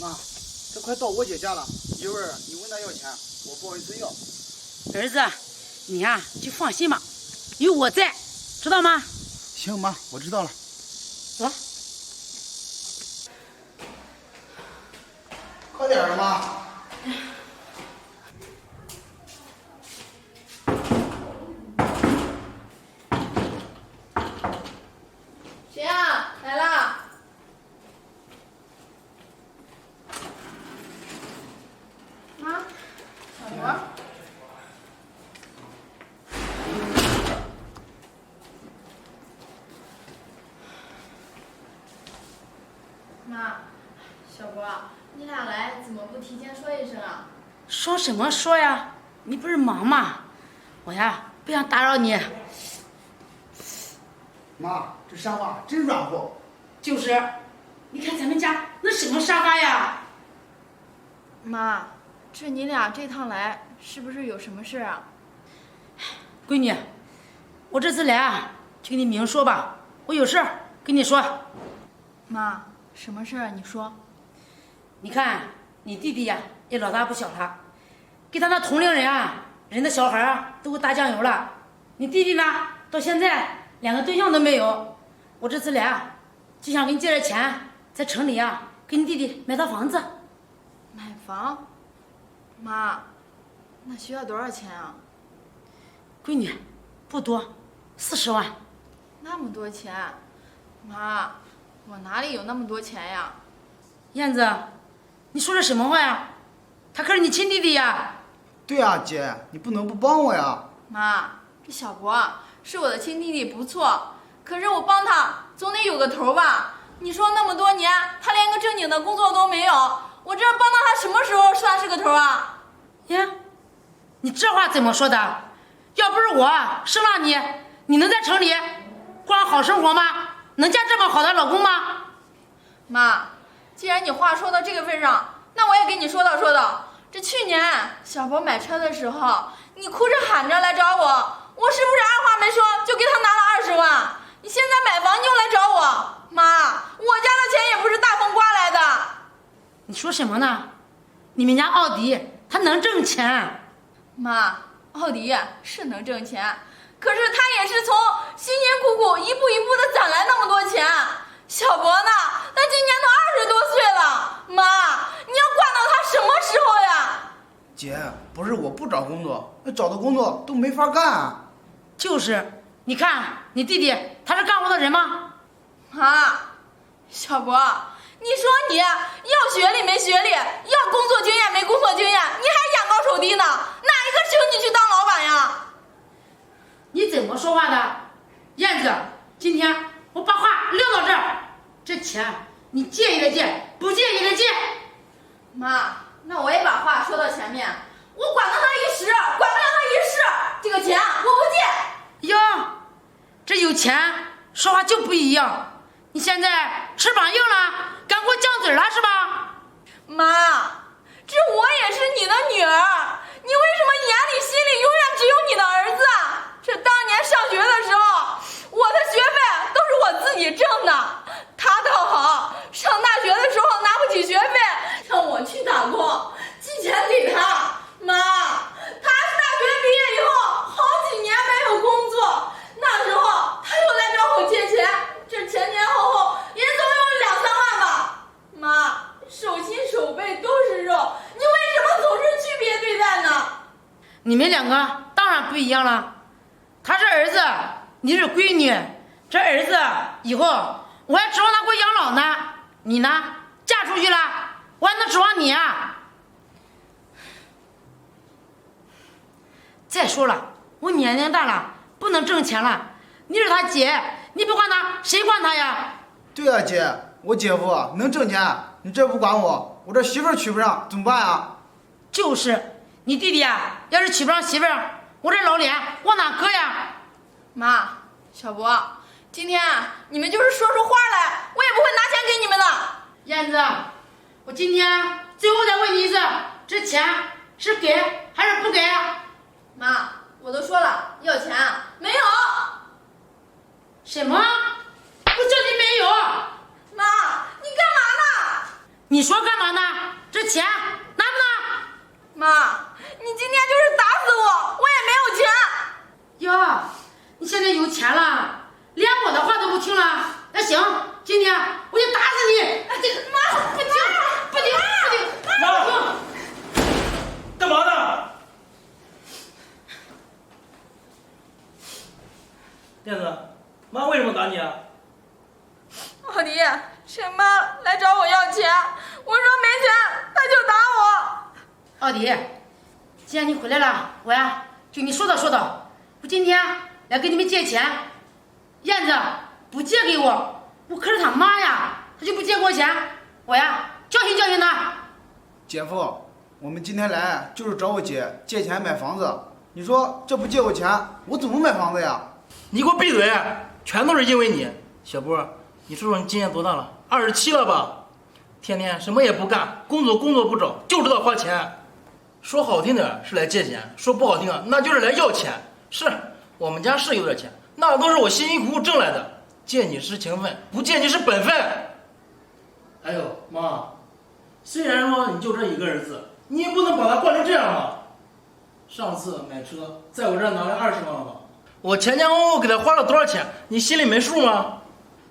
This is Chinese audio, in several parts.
妈，这快到我姐家了，一会儿你问她要钱，我不好意思要。儿子，你呀就放心吧，有我在，知道吗？行，妈，我知道了。走。快点儿，妈。谁呀？来啦！妈，小罗。妈，小博，你俩来怎么不提前说一声啊？说什么说呀？你不是忙吗？我呀不想打扰你。妈，这沙发真软和。就是，你看咱们家那什么沙发呀？妈，这你俩这趟来是不是有什么事啊？闺女，我这次来啊，就跟你明说吧，我有事儿跟你说。妈，什么事儿？你说。你看你弟弟呀，也老大不小了，跟他那同龄人啊，人的小孩啊，都打酱油了。你弟弟呢，到现在连个对象都没有。我这次来啊，就想给你借点钱，在城里啊，给你弟弟买套房子。买房？妈，那需要多少钱啊？闺女，不多，40万。那么多钱？妈，我哪里有那么多钱呀？燕子，你说的什么话呀？他可是你亲弟弟呀。对呀，姐，你不能不帮我呀。妈，这小博是我的亲弟弟，不错，可是我帮他总得有个头吧？你说那么多年，他连个正经的工作都没有，我这帮到他什么时候算是个头啊？呀，你这话怎么说的？要不是我生了你，你能在城里过上好生活吗？能嫁这么好的老公吗？妈，既然你话说到这个份上，那我也跟你说道说道。这去年小博买车的时候，你哭着喊着来找我，我是不是二话没说就给他拿了20万？你现在买房你又来找我，妈，我家的钱也不是大风刮来的。你说什么呢？你们家奥迪他能挣钱？妈，奥迪是能挣钱，可是他也是从辛辛苦苦一步一步的攒来那么多钱。小博呢，他今年都20多岁了，妈，你要惯到他什么时候呀？姐，不是我不找工作，那找的工作都没法干。就是，你看你弟弟他是干活的人吗？妈，小博，你说你要学历没学历，要工作经验没工作经验，你还眼高手低呢，哪一个请你去当老板呀？你怎么说话的？燕子，今天我把话撂到这儿，这钱你借也得借，不借也得借。妈，那我也把话说到前面，我管到他一时，管不了他一世，这个钱我不借。哟，这有钱说话就不一样。你现在翅膀硬了，敢给我犟嘴了是吧？妈，这我也是你的女儿，你为什么眼里心里永远只有你的儿子？这当年上学的时候，我的学费都是我自己挣的，他倒好，上大学的时候拿不起学费，让我去打工，寄钱给他。妈，他大学毕业以后好几年没有工作，那时候他又来找我借钱，这前前后后也总有2、3万吧。妈，手心手背都是肉，你为什么总是区别对待呢？你们两个当然不一样了，他是儿子，你是闺女，这儿子以后我还指望他给我养老呢，你呢嫁出去了，我还能指望你啊？再说了，我年龄大了，不能挣钱了，你是他姐，你不管他谁管他呀？对呀，姐，我姐夫能挣钱，你这不管我，我这媳妇儿娶不上怎么办啊？就是，你弟弟啊，要是娶不上媳妇儿，我这老脸往哪搁呀？妈，小博，今天你们就是说出花来，我也不会拿钱给你们的。燕子，我今天最后再问你一次，这钱是给还是不给？妈，我都说了，要钱没有。什么？我叫你没有？妈，你干嘛呢？你说干嘛呢？你现在有钱了，连我的话都不听了。那行，今天我就打死你！哎，这个妈不听，不听，不听，妈不听！干嘛呢？燕子，妈为什么打你啊？奥迪，是妈来找我要钱，我说没钱，他就打我。奥迪，既然你回来了，我呀就你说道说道。我今天来跟你们借钱，燕子不借给我，我可是他妈呀，他就不借给我钱，我呀教训教训他。姐夫，我们今天来就是找我姐借钱买房子，你说这不借我钱，我怎么买房子呀？你给我闭嘴！全都是因为你，小波，你说说你今年多大了？27了吧？天天什么也不干，工作不找，就知道花钱。说好听点是来借钱，说不好听啊，那就是来要钱。是我们家是有点钱，那都是我辛辛苦苦挣来的。借你是情分，不借你是本分。还有妈，虽然说你就这一个儿子，你也不能把他惯成这样吧？上次买车，在我这儿拿了20万了吧？我前前后后给他花了多少钱，你心里没数吗？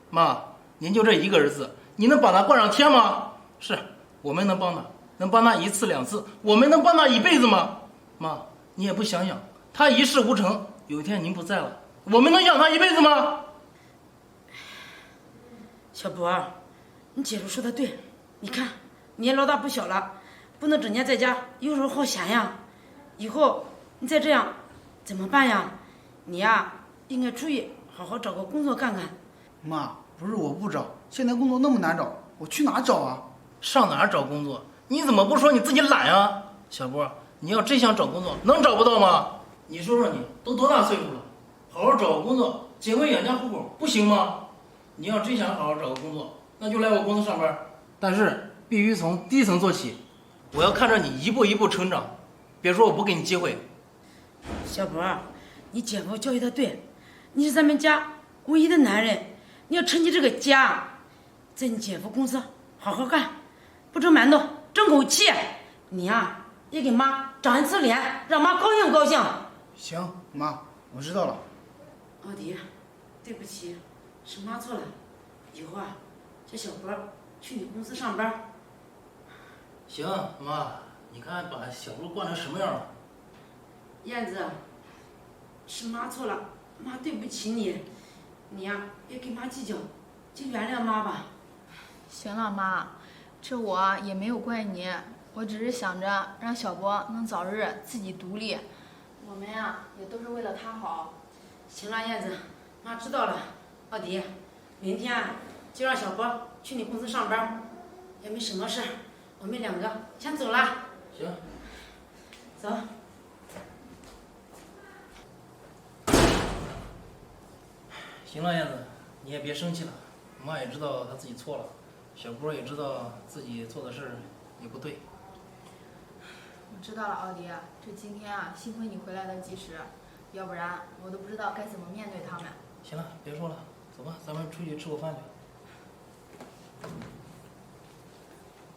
妈，您就这一个儿子，你能把他惯上天吗？是我们能帮他，能帮他1次2次，我们能帮他一辈子吗？妈，你也不想想，他一事无成，有一天您不在了，我们能养他一辈子吗？小波，你姐夫说的对，你看你也老大不小了，不能整天在家游手好闲呀。以后你再这样怎么办呀？你呀应该出去好好找个工作干干。妈，不是我不找，现在工作那么难找，我去哪找啊？上哪儿找工作？你怎么不说你自己懒啊？小波，你要真想找工作，能找不到吗？你说说你都多大岁数了，好好找个工作，结婚养家糊口不行吗？你要真想好好找个工作，那就来我公司上班，但是必须从低层做起，我要看着你一步一步成长，别说我不给你机会。小波，你姐夫教育的对，你是咱们家唯一的男人，你要撑起这个家，在你姐夫公司好好干，不蒸馒头争口气。你呀也给妈长一次脸，让妈高兴高兴。行，妈，我知道了。奥迪，对不起，是妈错了，以后啊叫小波去你公司上班。行，妈，你看把小波惯成什么样了？燕子，是妈错了，妈对不起你，你呀别跟妈计较，就原谅妈吧。行了，妈，这我也没有怪你，我只是想着让小波能早日自己独立，我们呀也都是为了他好。行了，燕子，妈知道了。奥迪，明天啊就让小波去你公司上班，也没什么事，我们2个先走了。行，走。行了，燕子，你也别生气了，妈也知道她自己错了，小波也知道自己做的事也不对。我知道了，奥迪，这今天啊，幸亏你回来的及时，要不然我都不知道该怎么面对他们。行了，别说了，走吧，咱们出去吃过饭去。